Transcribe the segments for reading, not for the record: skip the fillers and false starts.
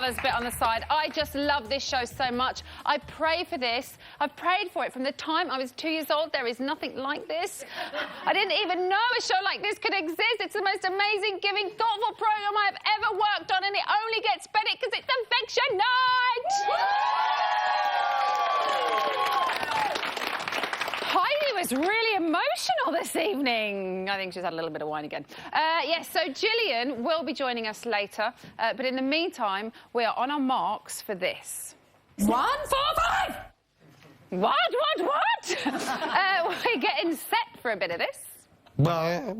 Bella's bit on the side. I just love this show so much. I pray for this. I've prayed for it from the time I was 2 years old. There is nothing like this. I didn't even know a show like this could exist. It's the most amazing, giving, thoughtful programme I have ever worked on, and it only gets better because it's Eviction night! Heidi was really emotional this evening. I think she's had a little bit of wine again. Yes, so Jillian will be joining us later, but in the meantime, we are on our marks for this. 1, 4, 5! What? We're getting set for a bit of this. Bye.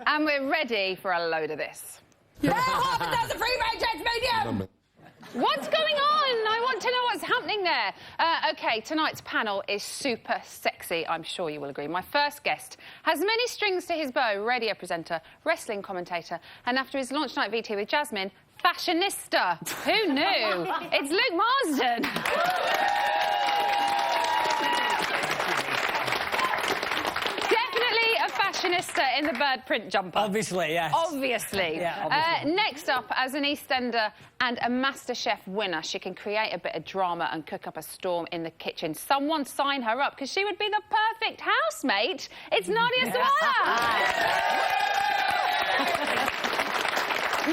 And we're ready for a load of this. Yeah, half a dozen free-range eggs medium! What's going on? I want to know what's happening there. OK, tonight's panel is super sexy, I'm sure you will agree. My first guest has many strings to his bow, radio presenter, wrestling commentator, and after his launch night VT with Jasmine, fashionista. Who knew? It's Luke Marsden. Fashionista in the bird print jumper. Obviously, yes. Obviously. Yeah, obviously. Next up, as an EastEnder and a MasterChef winner, she can create a bit of drama and cook up a storm in the kitchen. Someone sign her up, because she would be the perfect housemate. It's Nadia Sawar.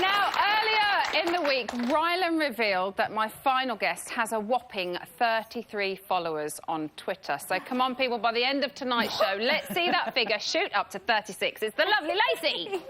Now, earlier in the week, Rylan revealed that my final guest has a whopping 33 followers on Twitter. So come on, people, by the end of tonight's show, let's see that figure shoot up to 36. It's the lovely Lacey.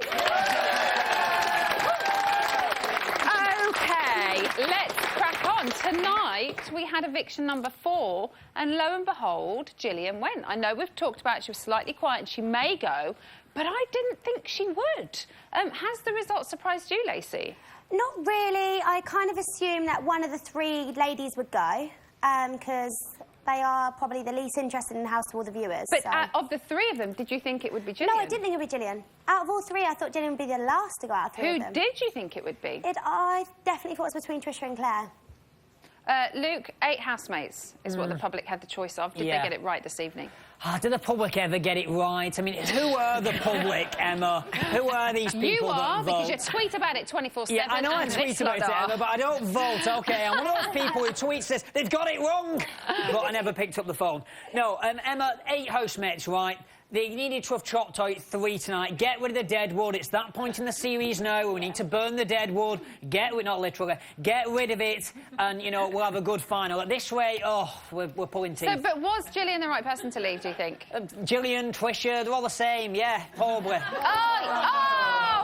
OK, let's crack on. Tonight, we had eviction number 4, and lo and behold, Jillian went. I know we've talked about it. She was slightly quiet and she may go, but I didn't think she would. Has the result surprised you, Lacey? Not really. I kind of assumed that one of the 3 ladies would go, because they are probably the least interested in the house of all the viewers. But so. Of the 3 of them, did you think it would be Jillian? No, I didn't think it would be Jillian. Out of all 3, I thought Jillian would be the last to go out of 3 of them. Who did you think it would be? I definitely thought it was between Trisha and Claire. Luke, 8 housemates is what the public had the choice of. Did they get it right this evening? Did the public ever get it right? I mean, who are the public, Emma? Who are these people that vote? Because you tweet about it 24/7. Yeah, I know I tweet about it, Emma, but I don't vote, OK? I'm one of those people who tweets says, they've got it wrong, but I never picked up the phone. No, Emma, 8 housemates, right? They needed to have chopped out 3 tonight. Get rid of the dead wood. It's that point in the series now where we need to burn the dead wood. Not literally. Get rid of it, and, you know, we'll have a good final. This way, we're pulling teeth. So, but was Jillian the right person to leave, do you think? Gillian, Trisha, they're all the same, yeah, probably.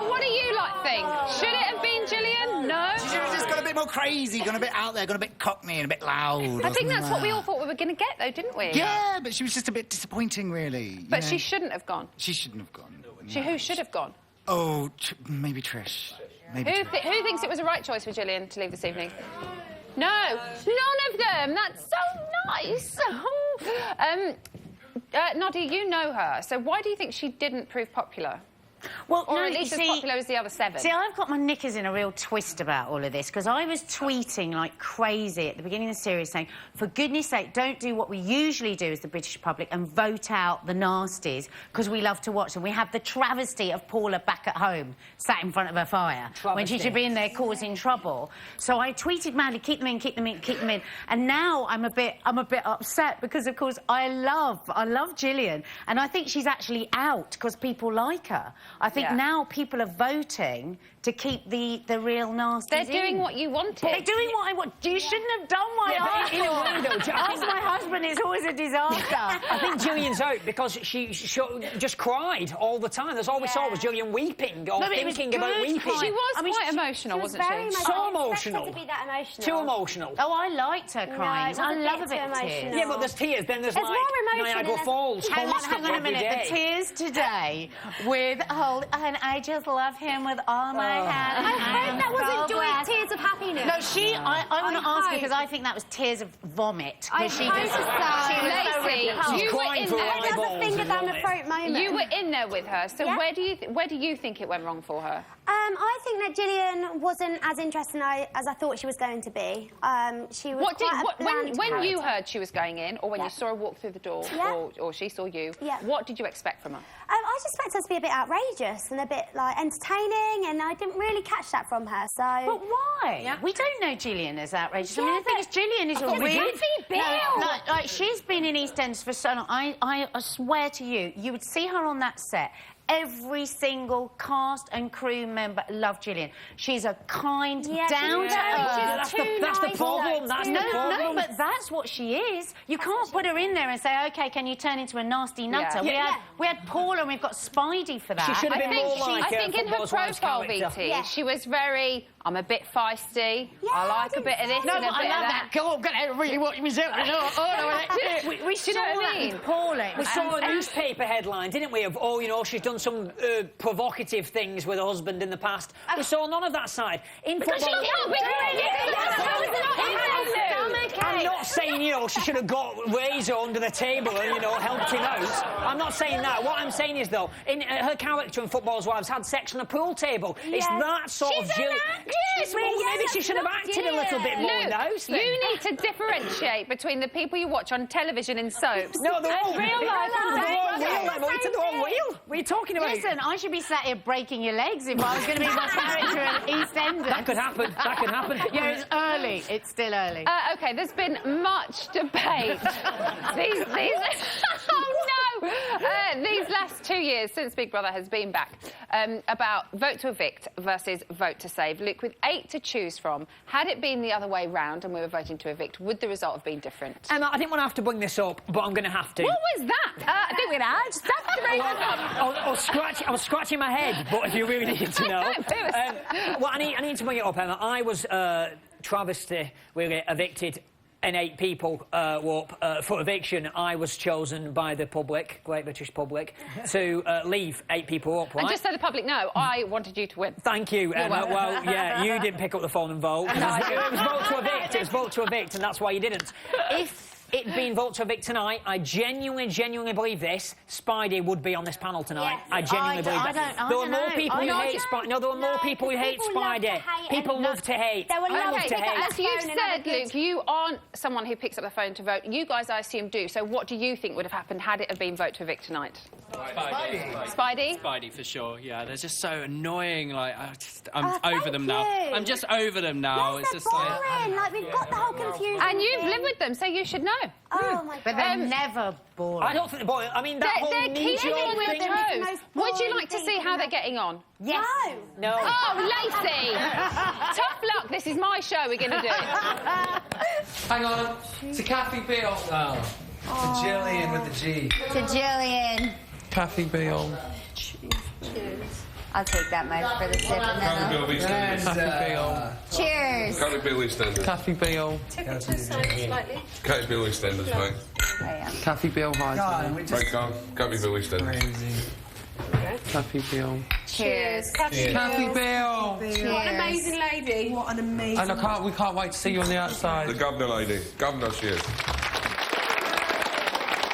What do you think? Should it have been Jillian? No? She should have just gone a bit more crazy, gone a bit out there, gone a bit cockney and a bit loud. I think that's what we all thought we were going to get, though, didn't we? Yeah, but she was just a bit disappointing, really. But she shouldn't have gone. She shouldn't have gone. Who should have gone? Oh, maybe Trish. Maybe Who thinks it was a right choice for Jillian to leave this evening? No, none of them. That's so nice. Nadia, you know her, so why do you think she didn't prove popular? Well, or at least as popular as the other 7. See, I've got my knickers in a real twist about all of this, because I was tweeting like crazy at the beginning of the series saying, for goodness sake, don't do what we usually do as the British public and vote out the nasties, because we love to watch them. We have the travesty of Paula back at home, sat in front of her fire, when she should be in there causing trouble. So I tweeted madly, keep them in, keep them in, keep them in. And now I'm a bit upset, because, of course, I love Jillian, and I think she's actually out because people like her. I think now people are voting to keep the real nasties They're doing what you wanted. They're doing what I want. You shouldn't have done my but in a way, though, Ask my husband, it's always a disaster. I think Gillian's out because she just cried all the time. That's all we saw was Gillian weeping or thinking about weeping. She was quite emotional, wasn't she? So emotional. To be that emotional. Too emotional. Oh, I liked her crying. No, I love a bit of tears. Yeah, but there's tears. Then there's more emotion Niagara and Falls. Hang on a minute. The tears today with and I just love him with all my heart. I hope that wasn't joyous tears of happiness. No, I want to ask her, because I think that was tears of vomit. Lacey, you were in there. There's a finger down the throat moment. You were in there with her, so where do you think it went wrong for her? I think that Jillian wasn't as interesting as I thought she was going to be. She was when you heard she was going in, or when you saw her walk through the door, or she saw you, what did you expect from her? I just expect her to be a bit outrageous and a bit, like, entertaining, and I didn't really catch that from her, so... But why? Yeah. We don't know Jillian as outrageous. I mean, the thing is, Jillian is a real... Like, she's been in EastEnders for so long. I swear to you, you would see her on that set. Every single cast and crew member loved Jillian. She's a kind, down-to-earth... That's the problem. No, but that's what she is. You can't put her in there and say, OK, can you turn into a nasty nutter? We had Paula and we've got Spidey for that. She should have been more like I think in her profile, BT, she was very... I'm a bit feisty. I like a bit of this and a bit of that. Girl, I'm going to really watch myself. We saw that with Paula. We saw a newspaper headline, didn't we, of, oh, you know, she's done some provocative things with her husband in the past. We saw none of that side. In football... I'm not saying, you know, she should have got Razor under the table and, you know, helped him out. I'm not saying that. What I'm saying is, though, in her character in Football's Wives had sex on a pool table. It's that sort of... Yes, well, maybe she should have acted a little bit more in the house then. You need to differentiate between the people you watch on television in soaps. No, they're all real life. They're all real. What are you talking about? Listen, I should be sat here breaking your legs if I was going to be my character at EastEnders. That could happen. That could happen. Yeah, it's early. It's still early. OK, there's been much debate. these these last 2 years since Big Brother has been back about vote to evict versus vote to save. Luke, with 8 to choose from, had it been the other way round and we were voting to evict, would the result have been different? Emma, I didn't want to have to bring this up, but I'm going to have to. What was that? I think we'd had stuff to bring I was scratching my head, but if you really need to know... well, I need to bring it up, Emma. I was travesty, really, evicted and 8 people were up for eviction. I was chosen by the public, Great British public, to leave 8 people up, right? And just so the public know, I wanted you to win. Thank you, Emma. Well, yeah, you didn't pick up the phone and vote. It was vote to evict. It was vote to evict, and that's why you didn't. If it'd been vote to evict tonight, I genuinely believe this, Spidey would be on this panel tonight. I genuinely believe that. There were more people who hate Spidey. No, there were more people who hate Spidey. People love to hate. I love to hate. As you've said, Luke, you aren't someone who picks up the phone to vote. You guys, I assume, do. So what do you think would have happened had it have been vote to evict tonight? Spidey? Spidey, for sure, yeah. They're just so annoying. Like, I'm over them now. I'm just over them now. Yes, it's just boring. Like, we've got the whole confusion. And you've lived with them, so you should know. Oh, my God. But they're never boring. I don't think they're boring. I mean, that whole keeping with the toes. Would you like to see how they're getting on? Yes. No. Oh, Lacey! Tough luck. This is my show we're going to do. Hang on. To Kathy Beale. To Jillian with the G. To Jillian. Kathy Beale. Cheers. I'll take that much for the sip and then I'll... Kathy Beale. Cheers. Kathy Beale EastEnders. Kathy Beale. Kathy Beale EastEnders, mate. Kathy Beale High. Mate, Kathy Beale EastEnders. Kathy Beale. Cheers. Kathy Beale. What an amazing lady. What an amazing... And we can't wait to see you on the outside. The governor lady. Governor she is.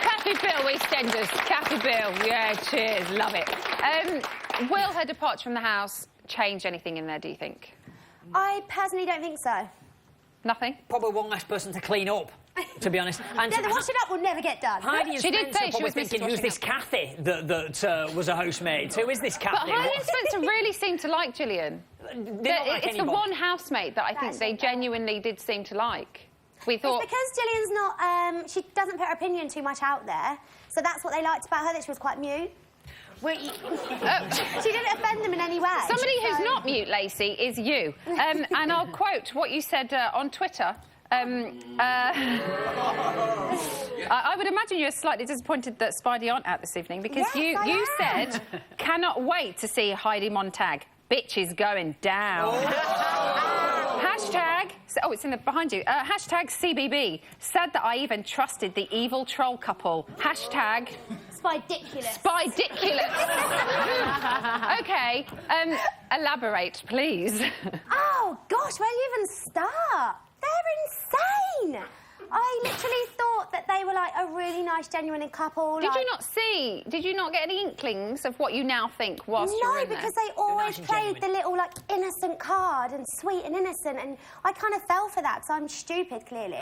Kathy Beale, EastEnders. Kathy Beale. Yeah, cheers. Love it. Will her departure from the house change anything in there, do you think? I personally don't think so. Nothing? Probably one less person to clean up, to be honest. And the washing up will never get done. Heidi and She did say Spencer she was thinking, who's this Kathy that was a housemate? Who is this Kathy? But Heidi and Spencer really seemed to like Gillian. It's the one housemate that I think they genuinely did seem to like. We thought... It's because Gillian's not... she doesn't put her opinion too much out there, so that's what they liked about her, that she was quite mute. She didn't offend them in any way. Somebody who's not mute, Lacey, is you. And I'll quote what you said on Twitter. I would imagine you're slightly disappointed that Spidey aren't out this evening because you said, cannot wait to see Heidi Montag. Bitch is going down. Hashtag... Oh, it's in the behind you. Hashtag CBB. Sad that I even trusted the evil troll couple. Hashtag... Spidiculous. Spidiculous. OK. Elaborate, please. Oh, gosh, where do you even start? They're insane. I literally thought that they were, like, like a really nice, genuine couple. Did you not see? Did you not get any inklings of what you now think whilst you were in there? No, because they always played the little, like, innocent card and sweet and innocent, and I kind of fell for that, because I'm stupid, clearly.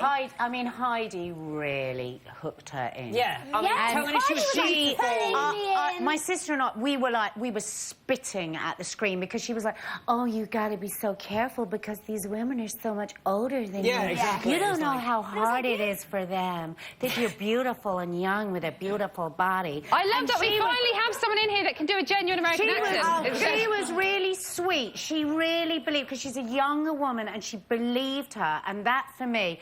Heidi really hooked her in. Yeah, I mean, telling her she was my sister and I, we were spitting at the screen because she was like, "Oh, you got to be so careful because these women are so much older than you. Exactly. You don't know how hard it is for them. That you're beautiful and young with a beautiful body." I love that we finally have someone in here that can do a genuine American accent. She was really sweet. She really believed, because she's a younger woman, and she believed her. And that, for me,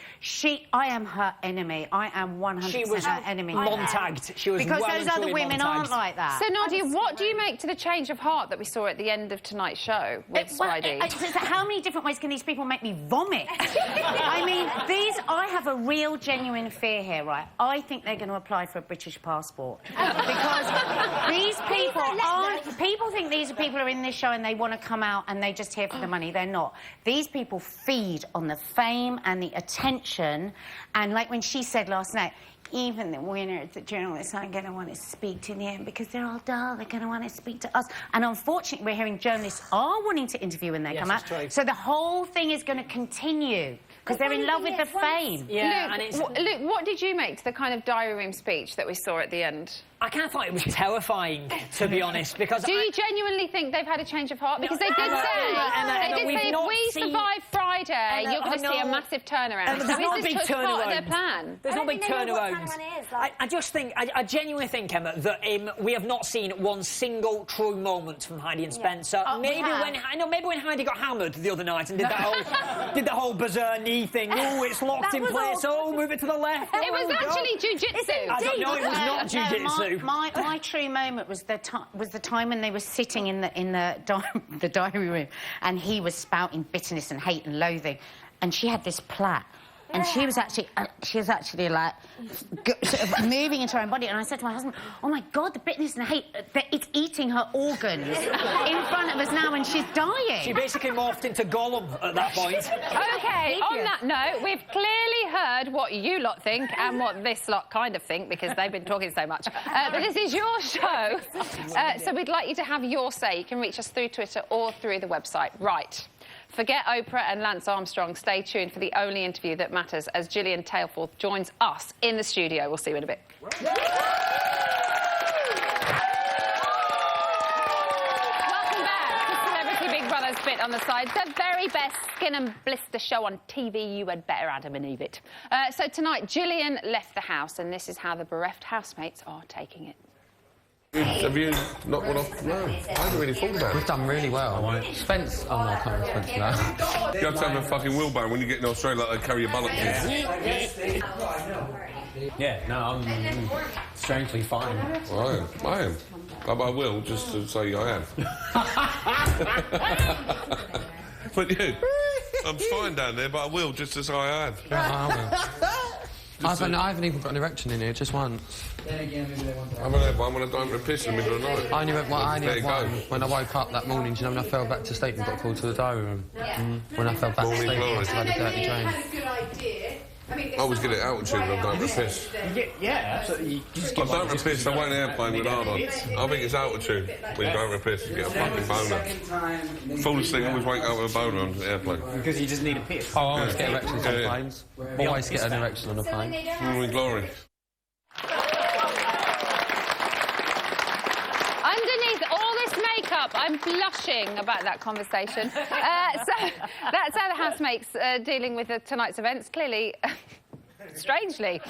I am her enemy. I am 100% her enemy. Montagged. She was because well those other women aren't like that. So, Nadia, what do you make to the change of heart that we saw at the end of tonight's show with Spidey? How many different ways can these people make me vomit? I mean, I have a real, genuine fear here, right? I think they're going to apply for a British passport. Because these people aren't... People think these people are in this show and they want to come out and they just here for the money. They're not. These people feed on the fame and the attention. And like when she said last night, even the winners, the journalists aren't going to want to speak to them because they're all dull. They're going to want to speak to us. And unfortunately, we're hearing journalists are wanting to interview when they come out. So the whole thing is going to continue because they're in love with the fame. Yeah, Luke, what did you make to the kind of diary room speech that we saw at the end? I kind of thought it was terrifying, to be honest, because... Do you genuinely think they've had a change of heart? Because they did say, if we survive Friday, you're going to see a massive turnaround. There's not a big turnaround. Their plan. There's no big turnaround. I just think, I genuinely think, Emma, that we have not seen one single true moment from Heidi and Spencer. Maybe when Heidi got hammered the other night and did that whole bizarre knee thing. Oh, it's locked in place. Oh, move it to the left. It was actually jiu-jitsu. I don't know. It was not jiu-jitsu. My true moment was the time when they were sitting in the diary room, and he was spouting bitterness and hate and loathing, and she had this plait. And she was actually like sort of moving into her own body. And I said to my husband, "Oh my God, the bitterness and hate, it's eating her organs in front of us now, and she's dying." She basically morphed into Gollum at that point. OK, on that note, we've clearly heard what you lot think and what this lot kind of think, because they've been talking so much. But this is your show, so we'd like you to have your say. You can reach us through Twitter or through the website. Right. Forget Oprah and Lance Armstrong. Stay tuned for the only interview that matters as Jillian Tailforth joins us in the studio. We'll see you in a bit. Welcome back to Celebrity Big Brother's Bit on the Side, the very best skin and blister show on TV. You had better Adam and Eve it. So tonight, Jillian left the house, and this is how the bereft housemates are taking it. Have you not gone off? No, I haven't really thought about it. We've done really well. Spence... Oh, no, I can't Spence for that. You have to have a fucking wheelbarrow when you get in Australia, like they carry your bullocks in. Yeah, no, I'm strangely fine. Well, I am. But I will, just to say I am. But you, I'm fine down there, but I will, just to say I am. I haven't even got an erection in here, just once. I haven't had one when I don't want to piss in the middle of the night. I only had one when I woke up that morning. Do you know when I fell back to sleep and got called to the diary room? When I fell back to sleep, I must have had a dirty dream. I always get it altitude when I don't want to piss. Yeah, absolutely. I don't want to piss, I won't airplane with hard on. I think it's altitude when you don't want to piss, you get a fucking boner. Full asleep, always wake up with a boner on the airplane. Because you just need a piss. Oh, I always get erections on planes. Always get an erection on a plane. Morning glory. Underneath all this makeup, I'm blushing about that conversation. So that's how the housemates dealing with tonight's events, clearly, strangely.